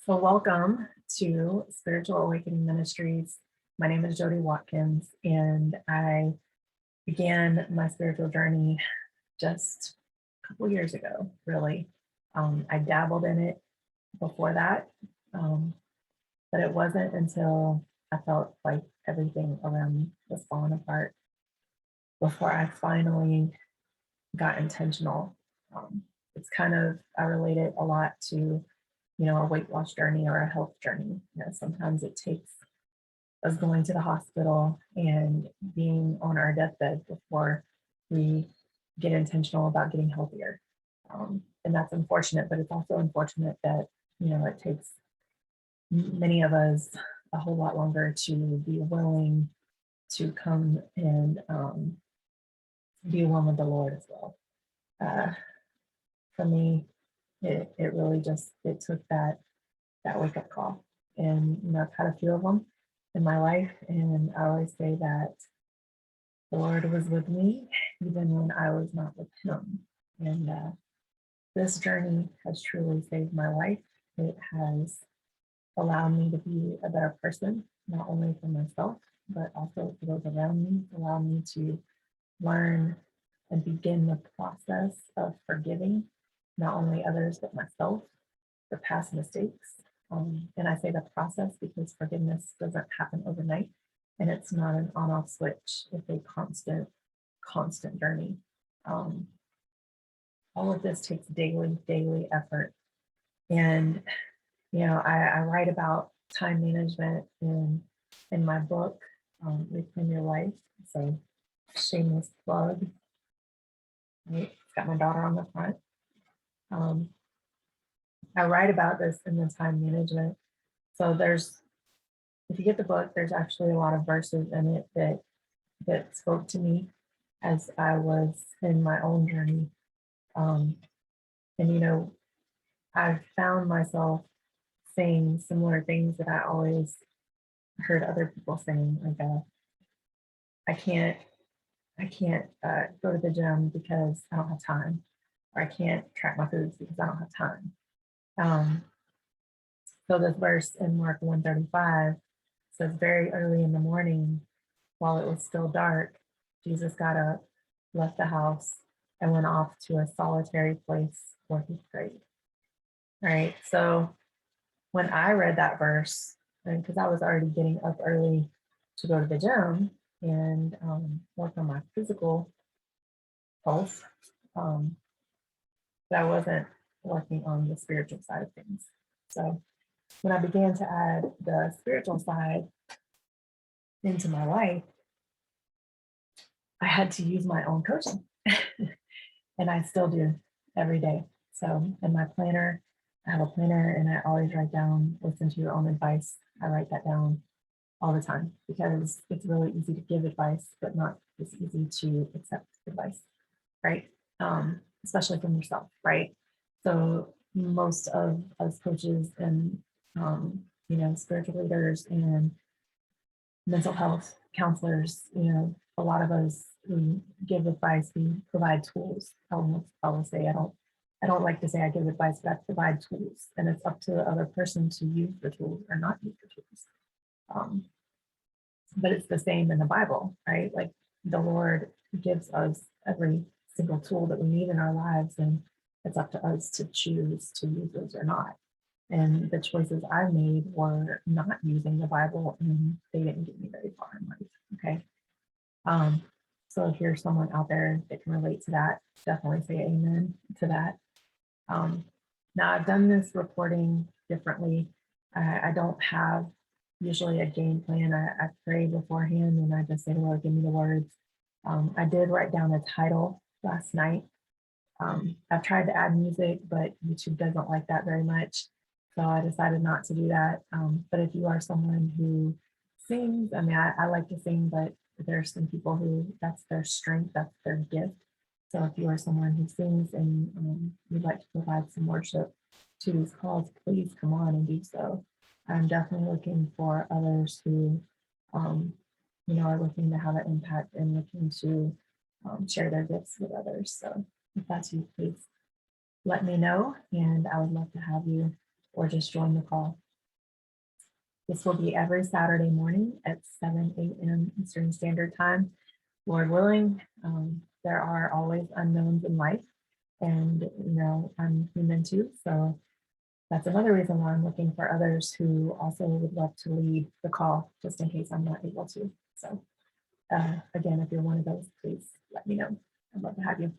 So welcome to Spiritual Awakening Ministries. My name is Jody Watkins, and I began my spiritual journey just a couple years ago, really. I dabbled in it before that, um, but it wasn't until I felt like everything around me was falling apart before I finally got intentional. Um, it's kind of, I relate it a lot to, a weight loss journey or a health journey. Sometimes it takes us going to the hospital and being on our deathbed before we get intentional about getting healthier. And that's unfortunate, but it's also unfortunate that, it takes many of us a whole lot longer to be willing to come and be one with the Lord as well. Uh, for me, it really just it took that wake up call, and I've had a few of them in my life, and I always say that the Lord was with me even when I was not with Him, and this journey has truly saved my life. It has allowed me to be a better person, not only for myself but also for those around me. It's allowed me to learn and begin the process of forgiving not only others but myself for past mistakes. And I say the process because forgiveness doesn't happen overnight, and it's not an on-off switch. It's a constant journey. Um, all of this takes daily effort. And I write about time management in my book, Reclaim Your Life. So shameless plug. Right? It's got my daughter on the front. Um, I write about this in the time management. So if you get the book, there's actually a lot of verses in it that spoke to me as I was in my own journey. Um, and I found myself saying similar things that I always heard other people saying, like, I can't, go to the gym because I don't have time, or I can't track my foods because I don't have time. Um, so this verse in Mark 135 says, very early in the morning, while it was still dark, Jesus got up, left the house, and went off to a solitary place where he prayed. Right. So when I read that verse, and because I was already getting up early to go to the gym and work on my physical health, but I wasn't working on the spiritual side of things. So when I began to add the spiritual side into my life, I had to use my own coaching. And I still do every day. So in my planner, I have a planner and I always write down, listen to your own advice. I write that down all the time because it's really easy to give advice, but not as easy to accept advice, right? Especially from yourself, right? So most of us coaches and spiritual leaders and mental health counselors, a lot of us who give advice, we provide tools. I will say I don't like to say I give advice, but I provide tools, and it's up to the other person to use the tools or not use the tools. Um, but it's the same in the Bible, right? Like the Lord gives us every single tool that we need in our lives, and it's up to us to choose to use those or not. And the choices I made were not using the Bible, and they didn't get me very far in life. Okay. Um, so if you're someone out there that can relate to that, definitely say amen to that. Um, Now I've done this reporting differently. I don't have usually a game plan. I pray beforehand and I just say, Lord, give me the words. I did write down a title last night. I've tried to add music, but YouTube doesn't like that very much. So I decided not to do that. But if you are someone who sings, I mean, I like to sing, but there's some people who that's their strength, that's their gift. So if you are someone who sings and you'd like to provide some worship to these calls, please come on and do so. I'm definitely looking for others who, are looking to have an impact and looking to share their gifts with others. So if that's you, please let me know, and I would love to have you or just join the call. This will be every Saturday morning at 7 a.m. Eastern Standard Time. Lord willing, there are always unknowns in life, and I'm human too. So that's another reason why I'm looking for others who also would love to lead the call, just in case I'm not able to. So again, if you're one of those, please let me know. I'd love to have you.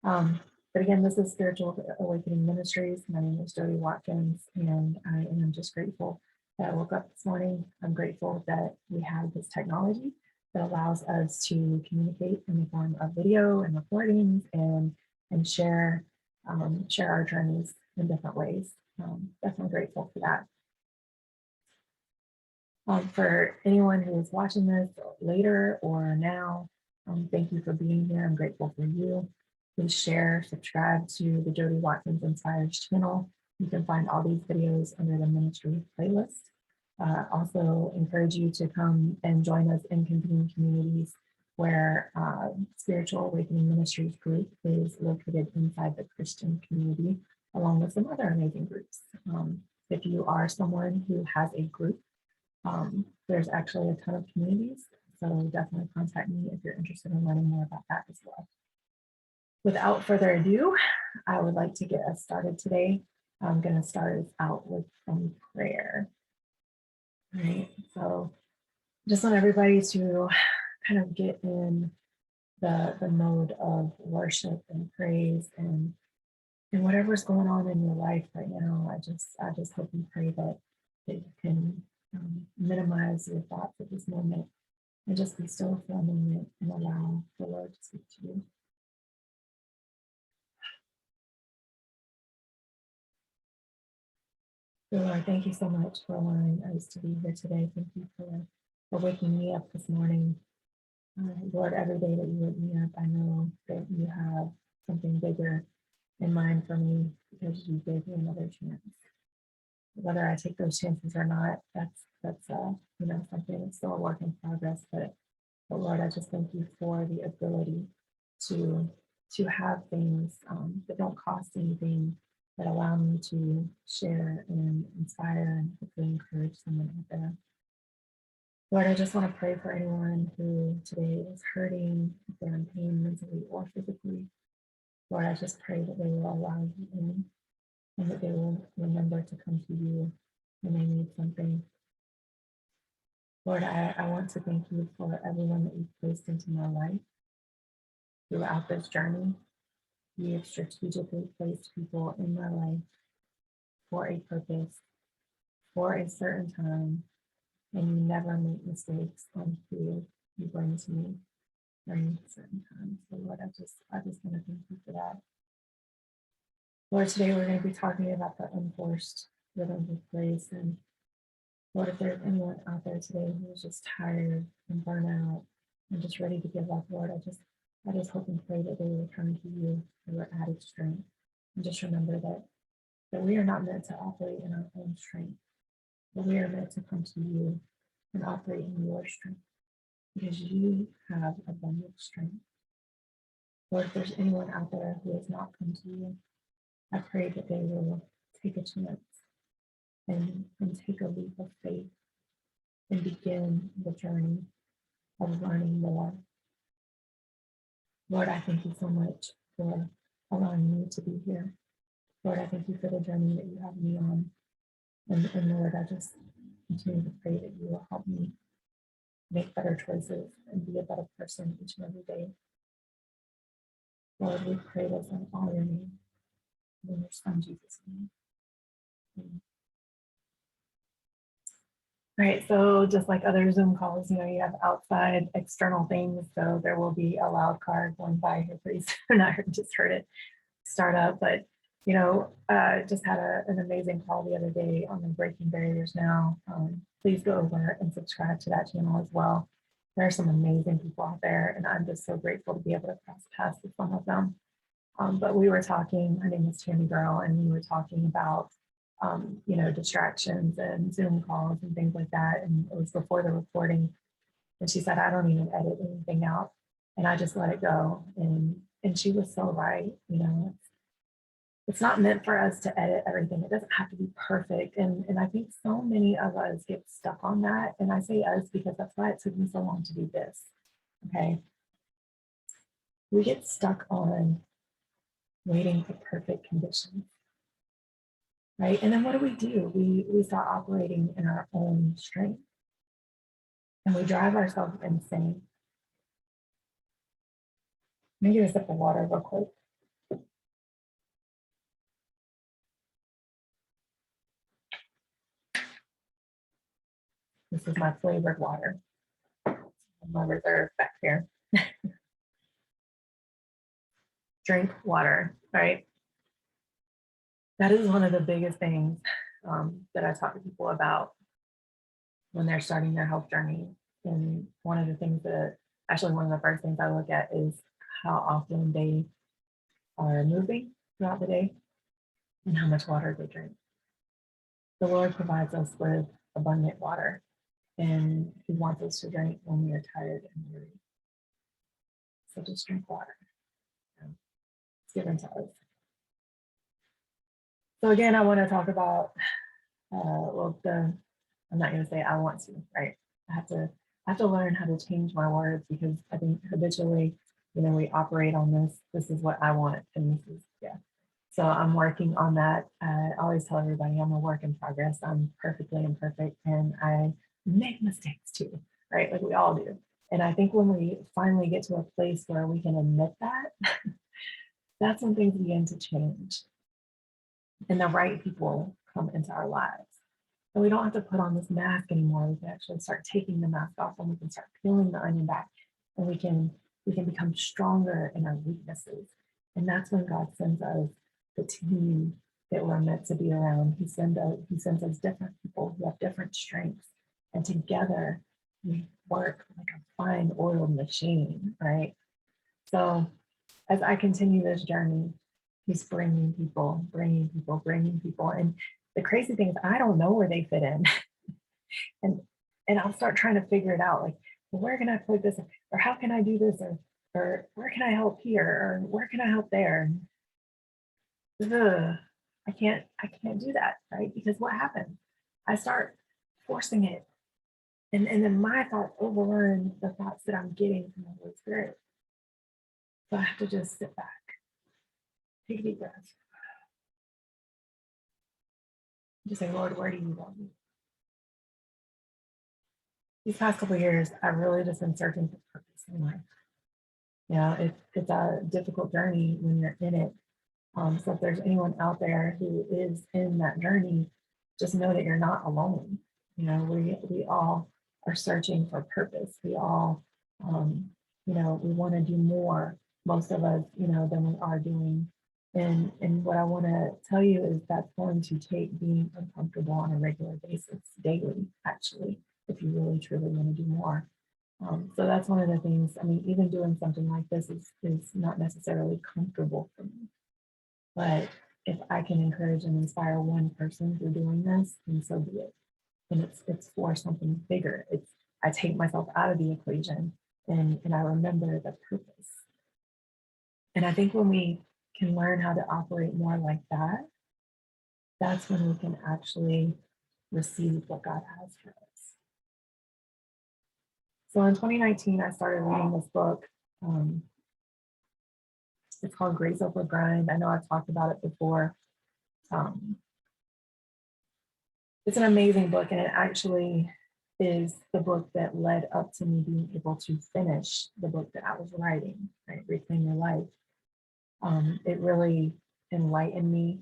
But again, this is Spiritual Awakening Ministries. My name is Jody Watkins, and I am just grateful that I woke up this morning. I'm grateful that we have this technology that allows us to communicate in the form of video and recordings and share our journeys in different ways. Definitely grateful for that. For anyone who is watching this later or now, thank you for being here. I'm grateful for you. Please share, subscribe to the Jody Watkins Inspires channel. You can find all these videos under the ministry playlist. Also encourage you to come and join us in convening communities where Spiritual Awakening Ministries group is located inside the Christian community, along with some other amazing groups. If you are someone who has a group, there's actually a ton of communities, so definitely contact me if you're interested in learning more about that as well. Without further ado, I would like to get us started today. I'm going to start us out with some prayer. All right, so just want everybody to kind of get in the mode of worship and praise and whatever's going on in your life right now. I just hope and pray that you can minimize your thoughts at this moment and just be still for a moment and allow the Lord to speak to you. So Lord, thank you so much for allowing us to be here today. Thank you for waking me up this morning. Lord, every day that you wake me up, I know that you have something bigger in mind for me because you gave me another chance. Whether I take those chances or not, that's something that's still a work in progress. But Lord, I just thank you for the ability to have things that don't cost anything, that allow me to share and inspire and hopefully encourage someone out there. Lord, I just want to pray for anyone who today is hurting, if they're in pain mentally or physically. Lord, I just pray that they will allow you in and that they will remember to come to you when they need something. Lord, I want to thank you for everyone that you've placed into my life throughout this journey. You have strategically placed people in my life for a purpose, for a certain time, and you never make mistakes on who you bring to me during certain times. So Lord, I just want to thank you for that. Lord, today we're going to be talking about the unforced rhythms of grace. And Lord, if there's anyone out there today who is just tired and burnt out and just ready to give up, Lord, I just hope and pray that they will turn to you for added strength. And just remember that we are not meant to operate in our own strength, but we are meant to come to you and operate in your strength because you have abundant strength. Lord, if there's anyone out there who has not come to you, I pray that they will take a chance and take a leap of faith and begin the journey of learning more. Lord, I thank you so much for allowing me to be here. Lord, I thank you for the journey that you have me on. And Lord, I just continue to pray that you will help me make better choices and be a better person each and every day. Lord, we pray this in all your name. In your son, Jesus' name. Amen. All right, so just like other Zoom calls, you have outside external things. So there will be a loud car going by here pretty soon. I just heard it start up, but just had an amazing call the other day on the Breaking Barriers Now. Please go over and subscribe to that channel as well. There are some amazing people out there, and I'm just so grateful to be able to cross paths with some of them. But we were talking, her name is Tammy Girl, and we were talking about distractions and Zoom calls and things like that. And it was before the recording. And she said, I don't even edit anything out. And I just let it go. And she was so right. It's not meant for us to edit everything. It doesn't have to be perfect. And I think so many of us get stuck on that. And I say us because that's why it took me so long to do this. Okay. We get stuck on waiting for perfect conditions, right? And then what do? We start operating in our own strength and we drive ourselves insane. Let me get a sip of water real quick. This is my flavored water. My reserve back here. Drink water, right? That is one of the biggest things that I talk to people about when they're starting their health journey. And one of the things that, actually one of the first things I look at is how often they are moving throughout the day and how much water they drink. The Lord provides us with abundant water, and He wants us to drink when we are tired and weary. So just drink water. It's given to us. So again, I want to talk about, I'm not going to say I want to, right? I have to learn how to change my words because I think habitually, we operate on this is what I want, and this is, yeah. So I'm working on that. I always tell everybody I'm a work in progress. I'm perfectly imperfect and I make mistakes too, right? Like we all do. And I think when we finally get to a place where we can admit that, that's when things begin to change and the right people come into our lives. And we don't have to put on this mask anymore. We can actually start taking the mask off and we can start peeling the onion back and we can become stronger in our weaknesses. And that's when God sends us the team that we're meant to be around. He sends us different people who have different strengths. And together we work like a fine oiled machine, right? So as I continue this journey, He's bringing people. And the crazy thing is I don't know where they fit in. and I'll start trying to figure it out. Like, well, where can I put this? Or how can I do this? Or where can I help here? Or where can I help there? Ugh, I can't do that, right? Because what happens? I start forcing it. And then my thoughts overrun the thoughts that I'm getting from the Holy Spirit. So I have to just sit back, take a deep breath. Just say, Lord, where do you want me? These past couple of years, I've really just been searching for purpose in life. It's a difficult journey when you're in it. So if there's anyone out there who is in that journey, just know that you're not alone. We all are searching for purpose. We all, we want to do more, most of us, than we are doing. And what I want to tell you is that's going to take being uncomfortable on a regular basis, daily, actually, if you really truly want to do more. So that's one of the things. I mean, even doing something like this is not necessarily comfortable for me. But if I can encourage and inspire one person through doing this, then so be it. And it's for something bigger. I take myself out of the equation and I remember the purpose. And I think when we can learn how to operate more like that, that's when we can actually receive what God has for us. So in 2019, I started reading this book. It's called Grace Over Grind. I know I've talked about it before. It's an amazing book, and it actually is the book that led up to me being able to finish the book that I was writing, right? Reclaim Your Life. It really enlightened me.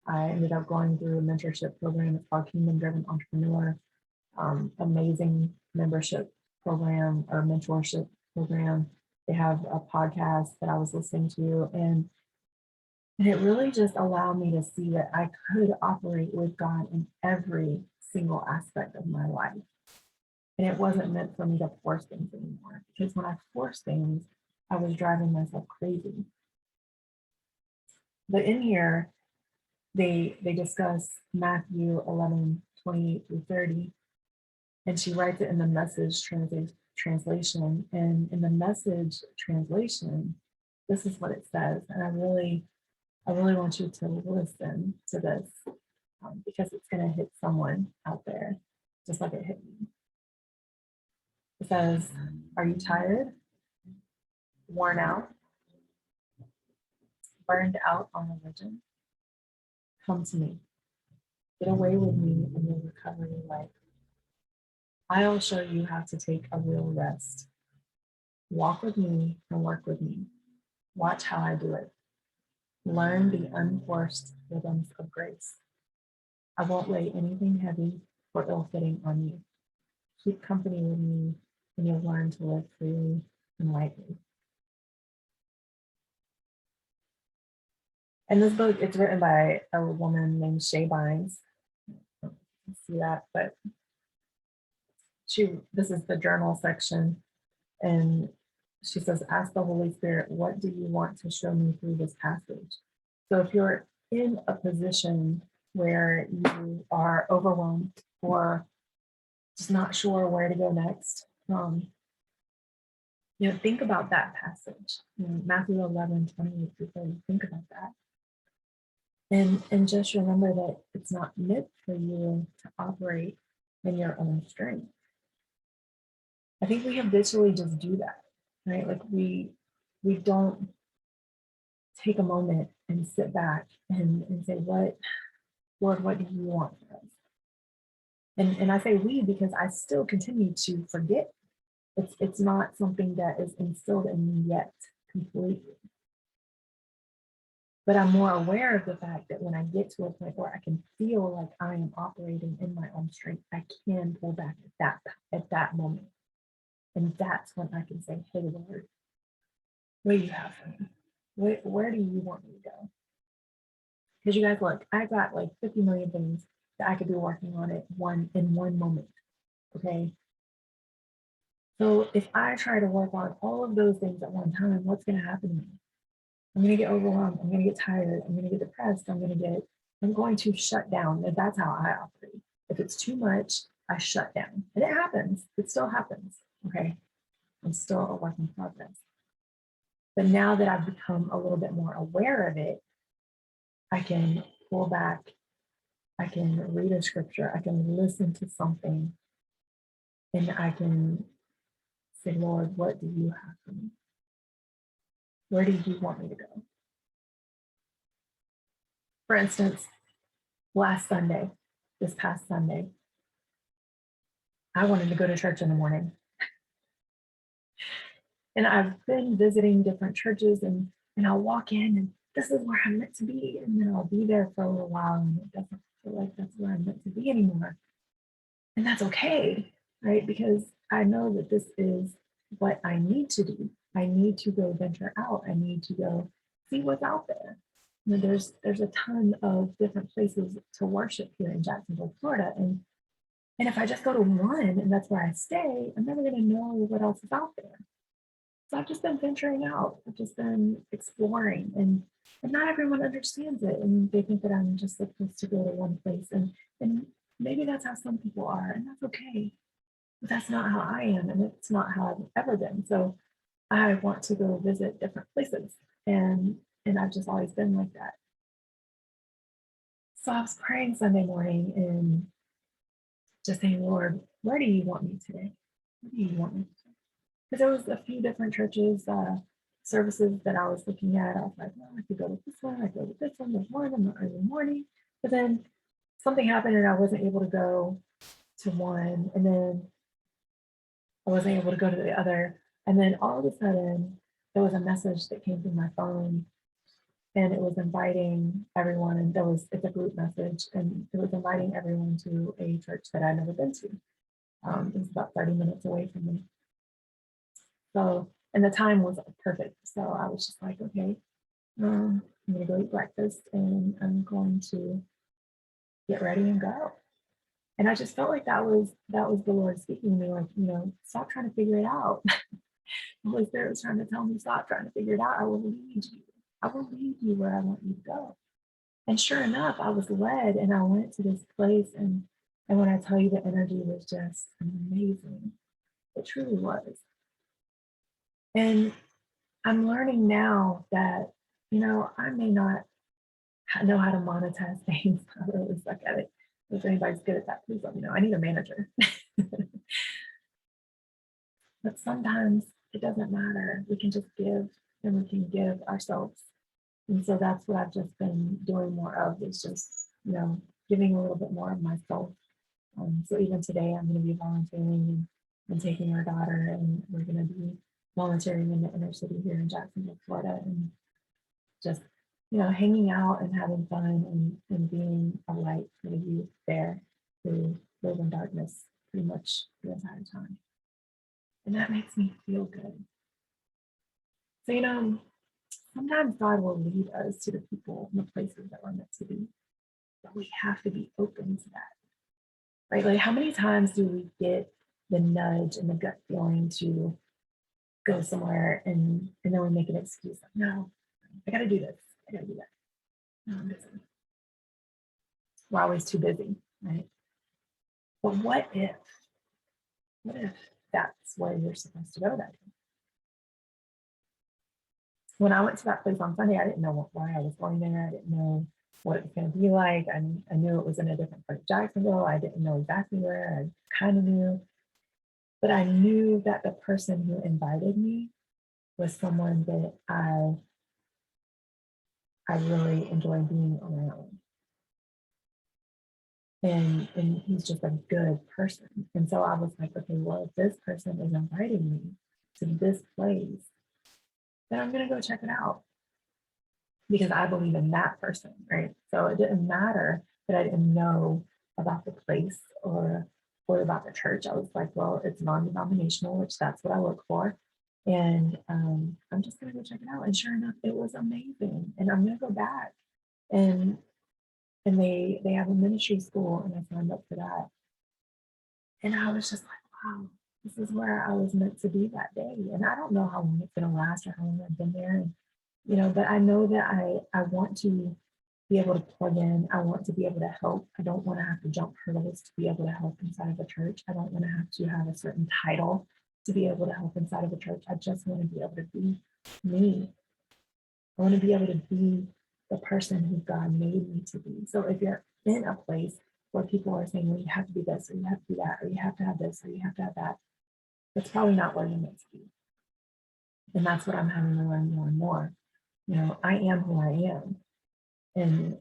I ended up going through a mentorship program. It's called Kingdom Driven Entrepreneur. Amazing membership program or mentorship program. They have a podcast that I was listening to, and it really just allowed me to see that I could operate with God in every single aspect of my life. And it wasn't meant for me to force things anymore, because when I forced things, I was driving myself crazy. But in here, they discuss Matthew 11:28-30, and she writes it in the Message translation. And in the Message translation, this is what it says. And I really I really want you to listen to this because it's going to hit someone out there just like it hit me. It says, are you tired, worn out, burned out on religion? Come to me. Get away with me in your recovery life. I'll show you how to take a real rest. Walk with me and work with me. Watch how I do it. Learn the unforced rhythms of grace. I won't lay anything heavy or ill-fitting on you. Keep company with me and you'll learn to live freely and lightly. And this book, it's written by a woman named Shay Bynes. See that, but this is the journal section, and she says, ask the Holy Spirit, what do you want to show me through this passage? So if you're in a position where you are overwhelmed or just not sure where to go next, think about that passage, Matthew 11:28-30. Think about that. And just remember that it's not meant for you to operate in your own strength. I think we habitually just do that, right? Like we don't take a moment and sit back and say, Lord, what do you want for us? And I say we because I still continue to forget. It's not something that is instilled in me yet completely. But I'm more aware of the fact that when I get to a point where I can feel like I am operating in my own strength, I can pull back at that moment. And that's when I can say, hey, Lord, what do you have for me? Where do you want me to go? Because you guys, look, I got like 50 million things that I could be working on in one moment, okay? So if I try to work on all of those things at one time, what's going to happen to me? I'm going to get overwhelmed. I'm going to get tired. I'm going to get depressed. I'm going to shut down. And that's how I operate. If it's too much, I shut down. And it happens. It still happens. Okay. I'm still a work in progress. But now that I've become a little bit more aware of it, I can pull back. I can read a scripture. I can listen to something. And I can say, Lord, what do you have for me? Where do you want me to go? For instance, this past Sunday, I wanted to go to church in the morning. And I've been visiting different churches and I'll walk in and this is where I'm meant to be. And then I'll be there for a little while and it doesn't feel like that's where I'm meant to be anymore. And that's okay, right? Because I know that this is what I need to do. I need to go venture out. I need to go see what's out there. There's a ton of different places to worship here in Jacksonville, Florida. And if I just go to one and that's where I stay, I'm never going to know what else is out there. So I've just been venturing out. I've just been exploring, and not everyone understands it, and they think that I'm just supposed to go to one place, and maybe that's how some people are, and that's okay. But that's not how I am, and it's not how I've ever been. So I want to go visit different places, and I've just always been like that. So I was praying Sunday morning and just saying, Lord, where do you want me today? What do you want me today? Because there was a few different churches, services that I was looking at. I was like, well, I could go to this one, I could go to this one, there's one in the early morning. But then something happened and I wasn't able to go to one. And then I wasn't able to go to the other. And then all of a sudden, there was a message that came through my phone and it was inviting everyone. And it's a group message and it was inviting everyone to a church that I'd never been to. It was about 30 minutes away from me. So, and the time was perfect. So I was just like, okay, I'm going to go eat breakfast and I'm going to get ready and go. And I just felt like that was the Lord speaking to me, like, stop trying to figure it out. The Holy Spirit was trying to tell me, stop trying to figure it out. I will lead you. I will lead you where I want you to go. And sure enough, I was led and I went to this place and when I tell you the energy was just amazing, it truly was. And I'm learning now that, I may not know how to monetize things. I really suck at it. If anybody's good at that, please let me know. I need a manager. But sometimes it doesn't matter. We can just give and we can give ourselves. And so that's what I've just been doing more of is just, giving a little bit more of myself. So even today, I'm going to be volunteering and taking our daughter, and we're going to be volunteering in the inner city here in Jacksonville, Florida, and just, hanging out and having fun and being a light for the youth there who live in darkness pretty much the entire time. And that makes me feel good. So, sometimes God will lead us to the people and the places that we're meant to be, but we have to be open to that, right? Like, how many times do we get the nudge and the gut feeling to go somewhere and then we make an excuse like, no, I got to do this. I got to do that. No, I'm busy. We're always too busy, right? But what if that's where you're supposed to go that day? When I went to that place on Sunday, I didn't know why I was going there. I didn't know what it was going to be like. I knew it was in a different part of Jacksonville. I didn't know exactly where. I kind of knew, but I knew that the person who invited me was someone that I really enjoy being around. And he's just a good person. And so I was like, okay, well, if this person is inviting me to this place, then I'm going to go check it out because I believe in that person, right? So it didn't matter that I didn't know about the place or about the church. I was like, well, it's non-denominational, which that's what I look for. And I'm just going to go check it out. And sure enough, it was amazing. And I'm going to go back. And they have a ministry school, and I signed up for that. And I was just like, wow, this is where I was meant to be that day. And I don't know how long it's going to last or how long I've been there. And, but I know that I want to be able to plug in. I want to be able to help. I don't want to have to jump hurdles to be able to help inside of a church. I don't want to have a certain title to be able to help inside of a church. I just want to be able to be me. I want to be able to be the person who God made me to be. So if you're in a place where people are saying, well, you have to be this, or you have to do that, or you have to have this, or you have to have that, that's probably not where you're meant to be. And that's what I'm having to learn more and more. I am who I am. And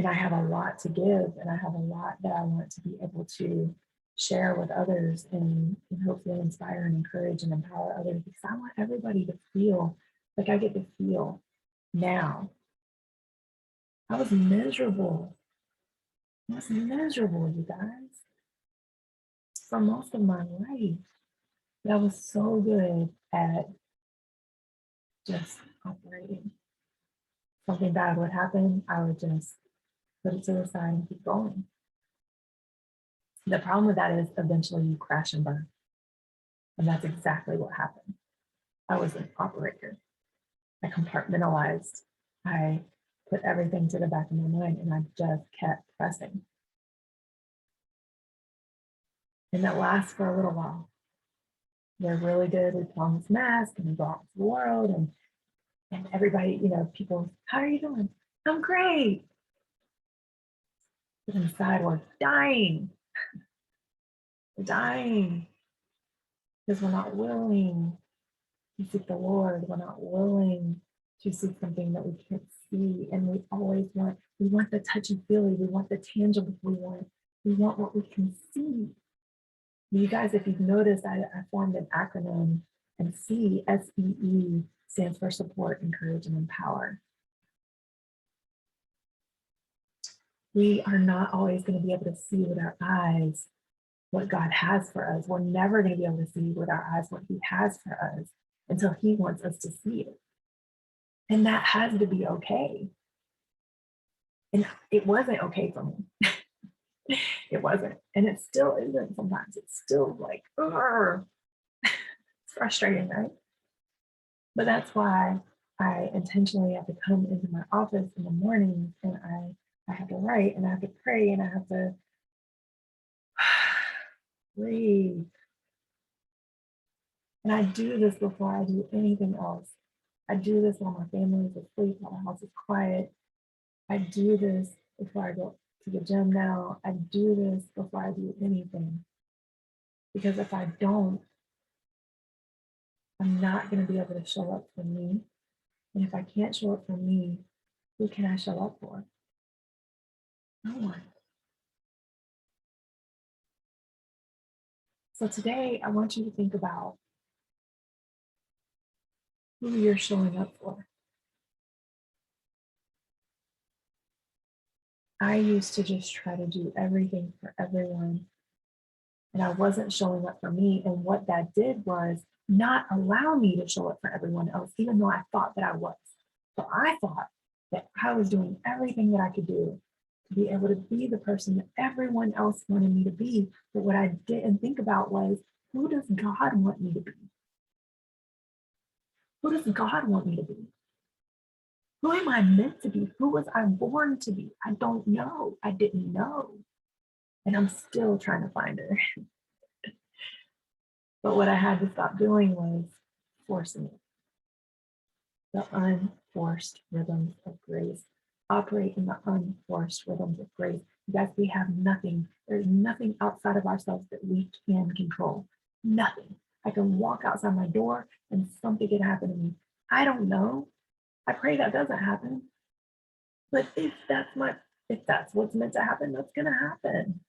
I have a lot to give, and I have a lot that I want to be able to share with others and hopefully inspire and encourage and empower others, because I want everybody to feel like I get to feel now. I was miserable. I was miserable, you guys, for most of my life. But I was so good at just operating. Something bad would happen, I would just put it to the side and keep going. The problem with that is eventually you crash and burn. And that's exactly what happened. I was an operator. I compartmentalized. I put everything to the back of my mind, and I just kept pressing. And that lasts for a little while. They're really good. We put on this mask and we go out into the world, and everybody, people, how are you doing? I'm great. But inside we're dying. We're dying because we're not willing to seek the Lord. We're not willing to seek something that we can't see. And we always want the touchy feely, we want the tangible, we want what we can see. You guys, if you've noticed, I formed an acronym, and SEE stands for support, encourage, and empower. We are not always going to be able to see with our eyes what God has for us. We're never going to be able to see with our eyes what He has for us until He wants us to see it. And that has to be okay. And it wasn't okay for me. It wasn't. And it still isn't sometimes. It's still like, it's frustrating, right? But that's why I intentionally have to come into my office in the morning, and I have to write, and I have to pray, and I have to breathe. And I do this before I do anything else. I do this while my family is asleep, while the house is quiet. I do this before I go to the gym now. I do this before I do anything. Because if I don't, I'm not going to be able to show up for me. And if I can't show up for me, who can I show up for? No one. So today, I want you to think about who you're showing up for. I used to just try to do everything for everyone, and I wasn't showing up for me. And what that did was not allow me to show up for everyone else, even though I thought that I was. So I thought that I was doing everything that I could do to be able to be the person that everyone else wanted me to be. But what I didn't think about was, who does God want me to be? Who does God want me to be? Who am I meant to be? Who was I born to be? I don't know. I didn't know. And I'm still trying to find her. But what I had to stop doing was forcing it. The unforced rhythms of grace. Operate in the unforced rhythms of grace. Because we have nothing. There's nothing outside of ourselves that we can control. Nothing. I can walk outside my door and something can happen to me. I don't know. I pray that doesn't happen. But if that's what's meant to happen, that's gonna happen.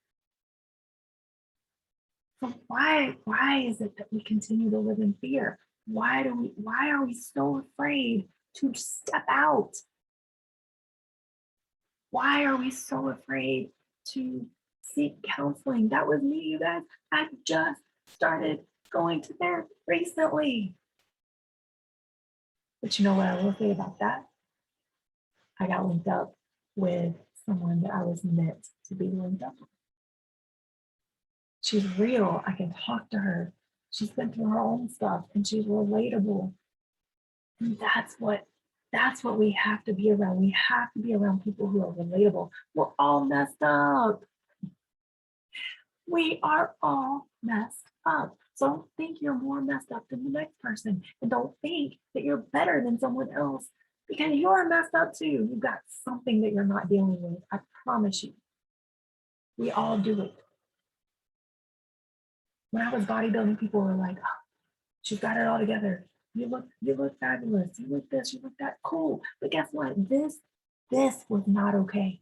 So why is it that we continue to live in fear? Why are we so afraid to step out? Why are we so afraid to seek counseling? That was me, you guys. I just started going to therapy recently. But you know what I will say about that? I got linked up with someone that I was meant to be linked up with. She's real. I can talk to her. She's been through her own stuff and she's relatable. And that's what we have to be around. We have to be around people who are relatable. We're all messed up. We are all messed up. So don't think you're more messed up than the next person. And don't think that you're better than someone else because you're messed up too. You've got something that you're not dealing with. I promise you. We all do it. When I was bodybuilding, people were like, oh, she's got it all together. You look fabulous. You look this, you look that. Cool. But guess what? This was not okay.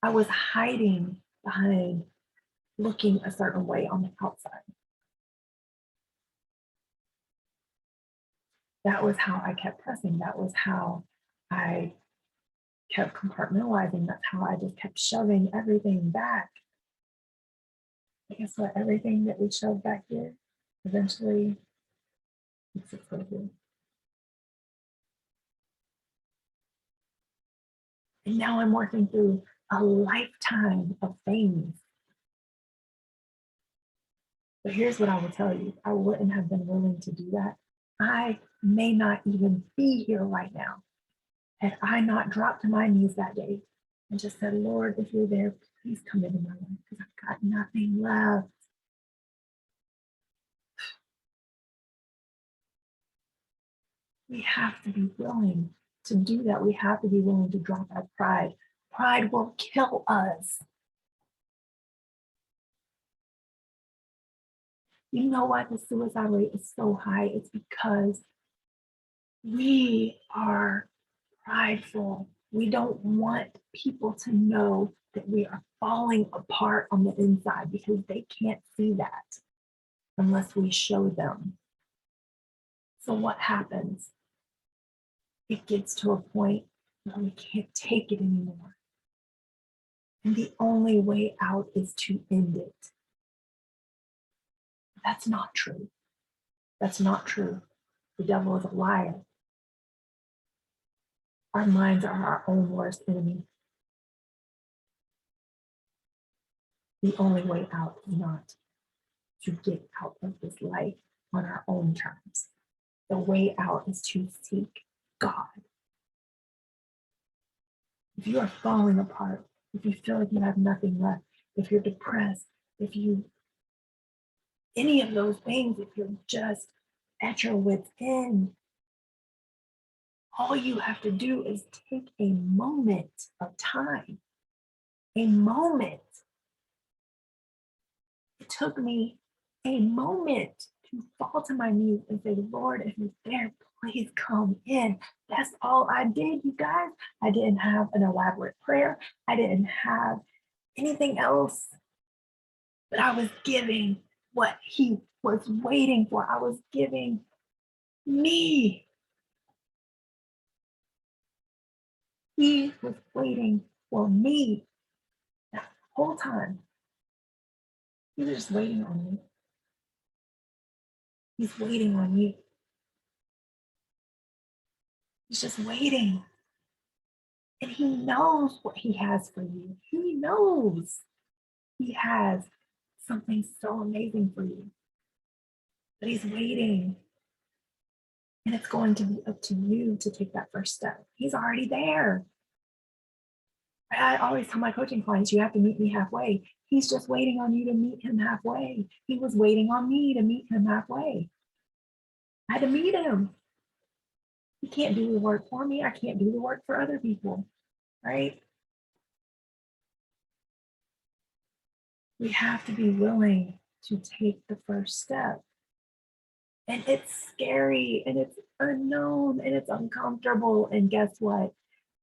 I was hiding behind looking a certain way on the outside. That was how I kept pressing. That was how I kept compartmentalizing. That's how I just kept shoving everything back. But guess what? Everything that we shove back here eventually makes its way through. And now I'm working through a lifetime of things. But here's what I will tell you. I wouldn't have been willing to do that. I may not even be here right now had I not dropped to my knees that day and just said, Lord, if you're there, please come into my life because I've got nothing left. We have to be willing to do that. We have to be willing to drop our pride. Pride will kill us. You know why the suicide rate is so high? It's because we are prideful. We don't want people to know that we are falling apart on the inside because they can't see that unless we show them. So what happens? It gets to a point where we can't take it anymore. And the only way out is to end it. That's not true. That's not true. The devil is a liar. Our minds are our own worst enemy. The only way out is not to get out of this life on our own terms. The way out is to seek God. If you are falling apart, if you feel like you have nothing left, if you're depressed, if you, any of those things, if you're just at your wit's end, All you have to do is take a moment of time, a moment. It took me a moment to fall to my knees and say, Lord, if you're there, please come in. That's all I did, you guys. I didn't have an elaborate prayer. I didn't have anything else, but I was giving what he was waiting for. I was giving me. He was waiting for me that whole time. He was just waiting on me. He's waiting on you. He's just waiting. And he knows what he has for you. He knows he has something so amazing for you. But he's waiting. And it's going to be up to you to take that first step. He's already there. I always tell my coaching clients, you have to meet me halfway. He's just waiting on you to meet him halfway. He was waiting on me to meet him halfway. I had to meet him. He can't do the work for me. I can't do the work for other people, right? We have to be willing to take the first step. And it's scary and it's unknown and it's uncomfortable. And guess what?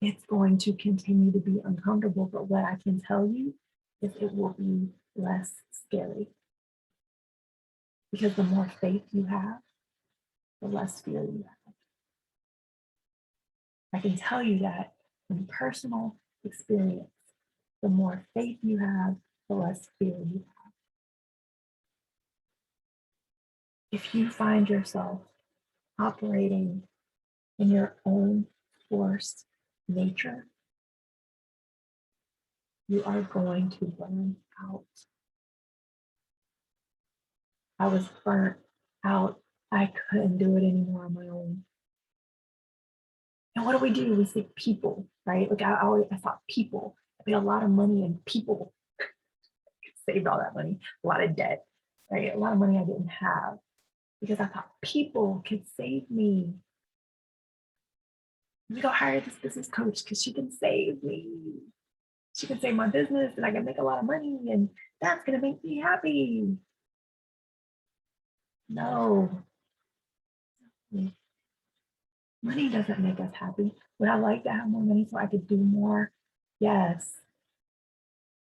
It's going to continue to be uncomfortable. But what I can tell you is it will be less scary. Because the more faith you have, the less fear you have. I can tell you that in personal experience, the more faith you have, the less fear you have. If you find yourself operating in your own forced nature, you are going to burn out. I was burnt out. I couldn't do it anymore on my own. And what do? We say people, right? Like I thought people. I made a lot of money and people saved all that money, a lot of debt, right? A lot of money I didn't have because I thought people could save me. We go hire this business coach because she can save me. She can save my business and I can make a lot of money and that's going to make me happy. No. Money doesn't make us happy. Would I like to have more money so I could do more? Yes.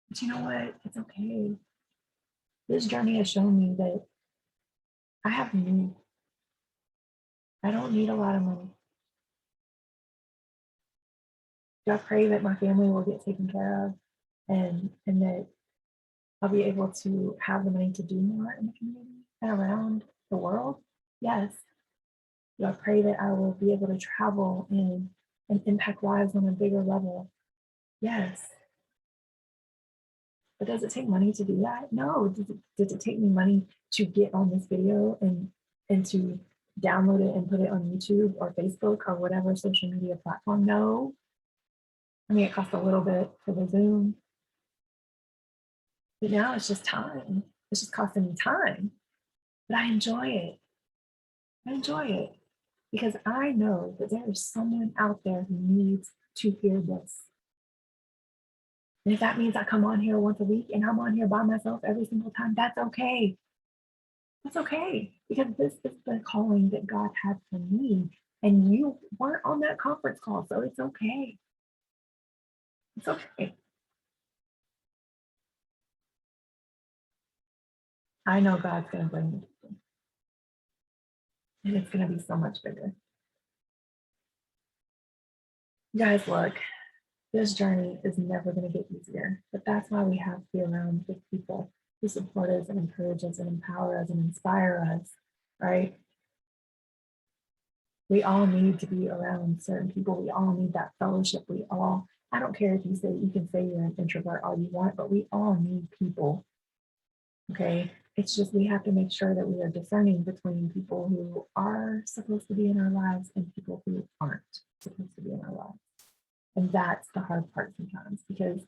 But you know what? It's okay. This journey has shown me that I have need. I don't need a lot of money. I pray that my family will get taken care of and that I'll be able to have the money to do more in the community and around the world? Yes. Do I pray that I will be able to travel and impact lives on a bigger level? Yes. But does it take money to do that? No. Does it take me money to get on this video and to download it and put it on YouTube or Facebook or whatever social media platform? No. I mean, it costs a little bit for the Zoom. But now it's just time. It's just costing me time. But I enjoy it. I enjoy it because I know that there is someone out there who needs to hear this. And if that means I come on here once a week and I'm on here by myself every single time, that's okay. That's okay. Because this is the calling that God had for me. And you weren't on that conference call, so it's okay. It's okay. I know God's going to bring me to them. And it's going to be so much bigger. Guys, look, this journey is never going to get easier, but that's why we have to be around with people who support us and encourage us and empower us and inspire us, right? We all need to be around certain people. We all need that fellowship. I don't care if you can say you're an introvert all you want, but we all need people, okay? It's just we have to make sure that we are discerning between people who are supposed to be in our lives and people who aren't supposed to be in our lives. And that's the hard part sometimes because,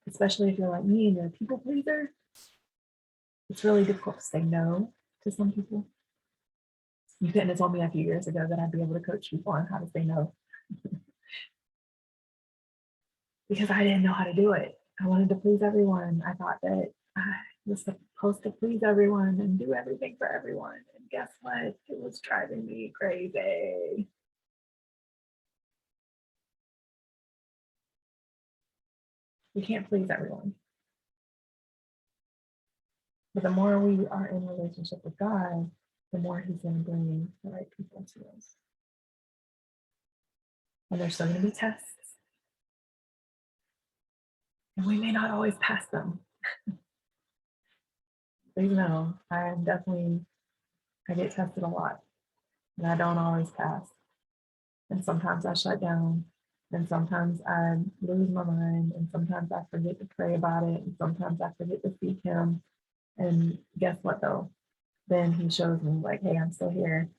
especially if you're like me and you're a people pleaser, it's really difficult to say no to some people. You couldn't have told me a few years ago that I'd be able to coach people on how to say no, because I didn't know how to do it. I wanted to please everyone. I thought that I was supposed to please everyone and do everything for everyone. And guess what? It was driving me crazy. We can't please everyone. But the more we are in relationship with God, the more He's going to bring the right people to us. And there's still going to be tests. And we may not always pass them. Please know, I get tested a lot. And I don't always pass. And sometimes I shut down. And sometimes I lose my mind. And sometimes I forget to pray about it. And sometimes I forget to seek Him. And guess what though? Then He shows me like, hey, I'm still here.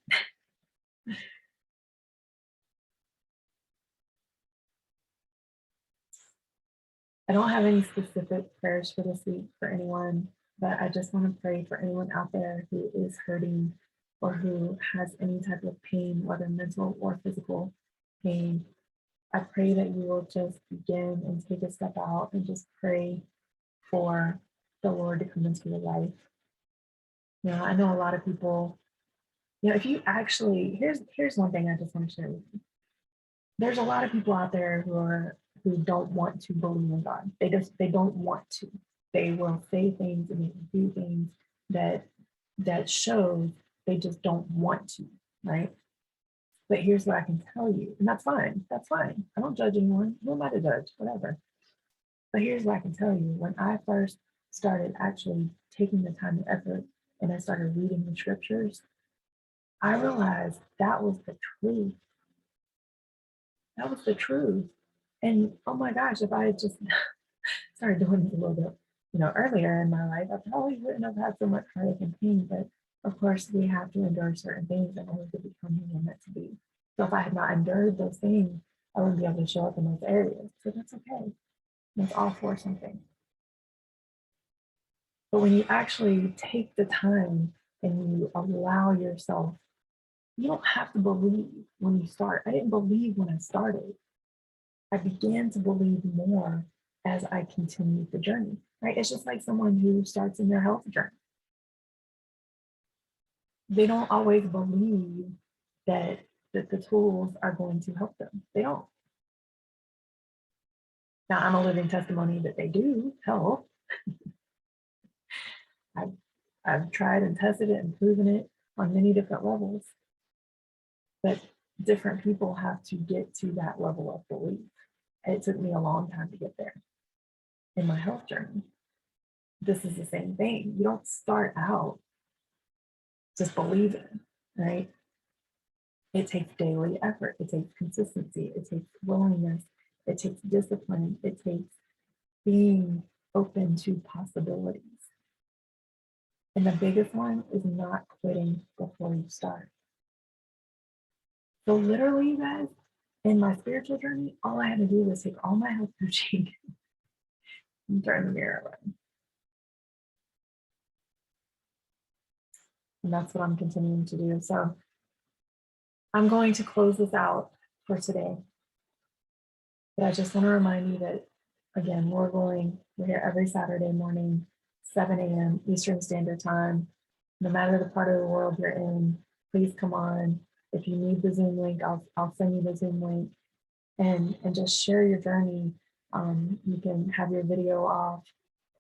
I don't have any specific prayers for this week for anyone, but I just want to pray for anyone out there who is hurting or who has any type of pain, whether mental or physical pain. I pray that you will just begin and take a step out and just pray for the Lord to come into your life. You know, I know a lot of people, you know, if you actually, here's one thing I just want to share with you. There's a lot of people out there who don't want to believe in God. They don't want to. They will say things and they do things that shows they just don't want to, right? But here's what I can tell you, and that's fine. That's fine. I don't judge anyone. Who am I to judge? Whatever. But here's what I can tell you. When I first started actually taking the time and effort and I started reading the scriptures, I realized that was the truth. That was the truth. And oh my gosh, if I had just started doing this a little bit, you know, earlier in my life, I probably wouldn't have had so much heartache and pain. But of course, we have to endure certain things in order to become who we're meant to be. So if I had not endured those things, I wouldn't be able to show up in those areas. So that's okay. That's all for something. But when you actually take the time and you allow yourself, you don't have to believe when you start. I didn't believe when I started. I began to believe more as I continued the journey, right? It's just like someone who starts in their health journey. They don't always believe that the tools are going to help them. They don't. Now, I'm a living testimony that they do help. I've tried and tested it and proven it on many different levels. But different people have to get to that level of belief. It took me a long time to get there in my health journey. This is the same thing. You don't start out just believing, right? It takes daily effort. It takes consistency. It takes willingness. It takes discipline. It takes being open to possibilities. And the biggest one is not quitting before you start. So literally, you guys, in my spiritual journey, all I had to do was take all my health coaching and turn the mirror around. And that's what I'm continuing to do. So I'm going to close this out for today. But I just want to remind you that, again, we're here every Saturday morning, 7 a.m. Eastern Standard Time. No matter the part of the world you're in, please come on. If you need the Zoom link, I'll send you the Zoom link and just share your journey. You can have your video off.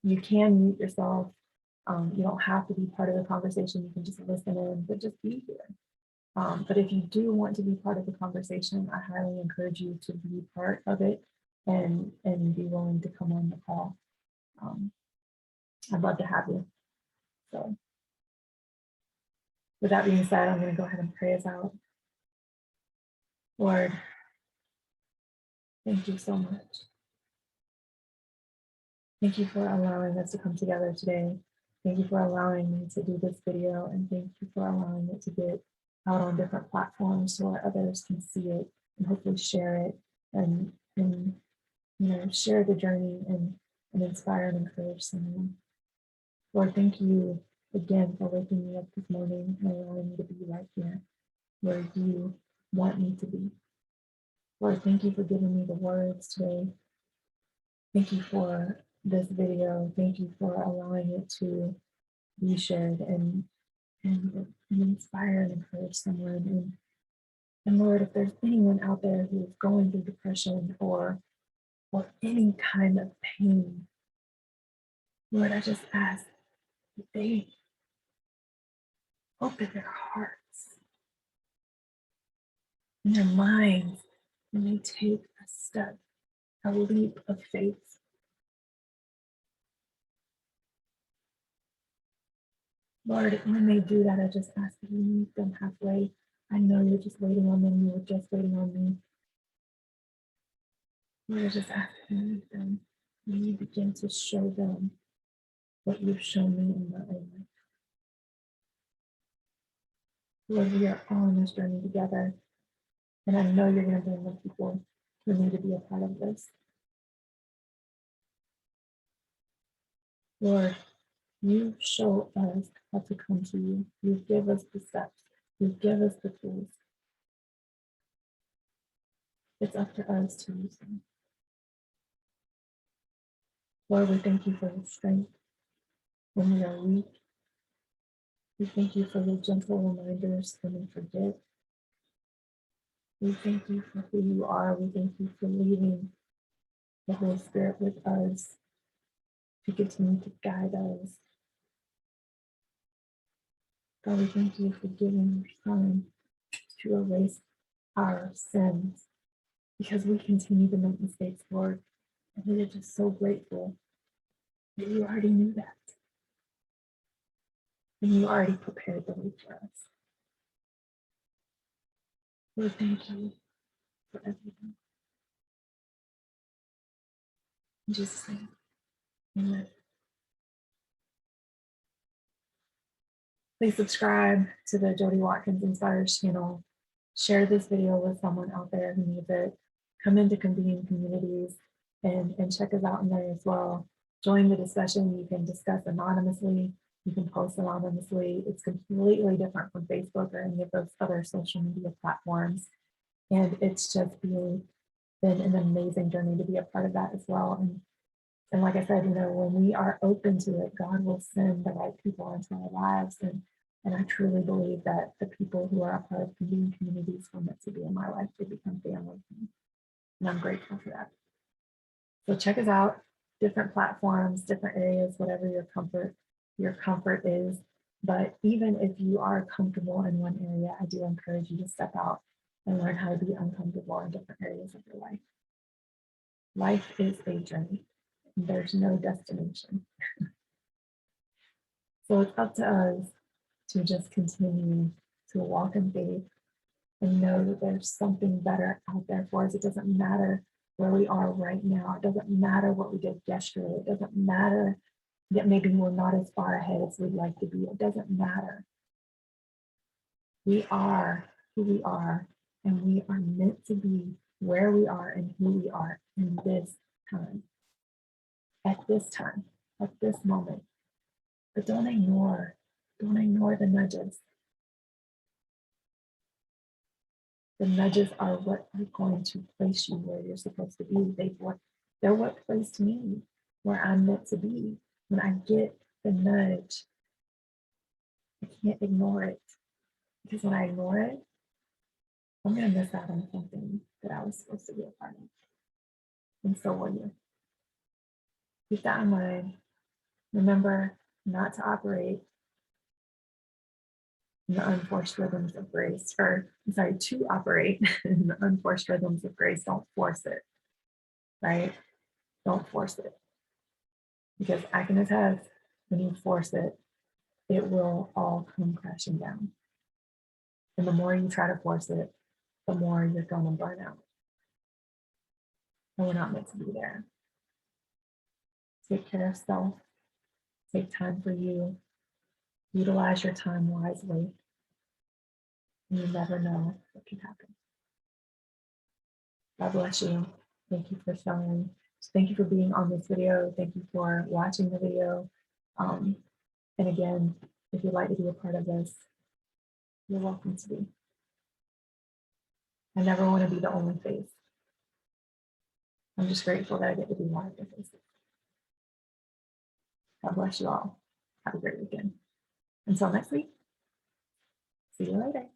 You can mute yourself. You don't have to be part of the conversation. You can just listen in, but just be here. But if you do want to be part of the conversation, I highly encourage you to be part of it and be willing to come on the call. I'd love to have you. So with that being said, I'm going to go ahead and pray us out. Lord, thank you so much. Thank you for allowing us to come together today. Thank you for allowing me to do this video, and thank you for allowing it to get out on different platforms so that others can see it and hopefully share it and share the journey and inspire and encourage someone. Lord, thank you again for waking me up this morning and allowing me to be right here where you want me to be. Lord, thank you for giving me the words today. Thank you for this video. Thank you for allowing it to be shared and inspire and encourage someone. And Lord, if there's anyone out there who is going through depression or any kind of pain, Lord, I just ask that they open their hearts and their minds and they take a step, a leap of faith. Lord, when they do that, I just ask that you meet them halfway. I know you're just waiting on them. You were just waiting on me. Lord, I just ask that you meet them. And you begin to show them what you've shown me in my own life. Lord, we are all on this journey together. And I know you're going to bring the people who need to be a part of this. Lord, you show us how to come to you. You give us the steps. You give us the tools. It's up to us to use them. Lord, we thank you for your strength when we are weak. We thank you for your gentle reminders when we forget. We thank you for who you are. We thank you for leading the Holy Spirit with us to continue to guide us. God, we thank you for giving your Son to erase our sins because we continue to make mistakes, Lord. And we are just so grateful that you already knew that. And you already prepared the way for us. Lord, thank you for everything. In Jesus' name, amen. Please subscribe to the Jody Watkins Inspires channel. Share this video with someone out there who needs it. Come into convening communities and check us out in there as well. Join the discussion. You can discuss anonymously. You can post anonymously. It's completely different from Facebook or any of those other social media platforms. And it's just been an amazing journey to be a part of that as well. And like I said, when we are open to it, God will send the right people into our lives. And I truly believe that the people who are a part of convening communities were meant to be in my life to become family. And I'm grateful for that. So check us out, different platforms, different areas, whatever your comfort is. But even if you are comfortable in one area, I do encourage you to step out and learn how to be uncomfortable in different areas of your life. Life is a journey. There's no destination. So it's up to us to just continue to walk in faith and know that there's something better out there for us. It doesn't matter where we are right now. It doesn't matter what we did yesterday. It doesn't matter that maybe we're not as far ahead as we'd like to be. It doesn't matter. We are who we are, and we are meant to be where we are and who we are in this time, at this moment. But don't ignore the nudges. The nudges are what are going to place you where you're supposed to be. They're what placed me where I'm meant to be. When I get the nudge, I can't ignore it. Because when I ignore it, I'm going to miss out on something that I was supposed to be a part of. And so will you. Keep that in mind. Remember not to operate in the unforced rhythms of grace, to operate in the unforced rhythms of grace. Don't force it, right? Don't force it. Because I can attest, when you force it, it will all come crashing down. And the more you try to force it, the more you're going to burn out. And we're not meant to be there. Take care of self. Take time for you. Utilize your time wisely. And you never know what can happen. God bless you. Thank you for showing. Thank you for being on this video. Thank you for watching the video. And again, if you'd like to be a part of this, you're welcome to be. I never want to be the only face. I'm just grateful that I get to be one of the faces. God bless you all. Have a great weekend. Until next week, see you later.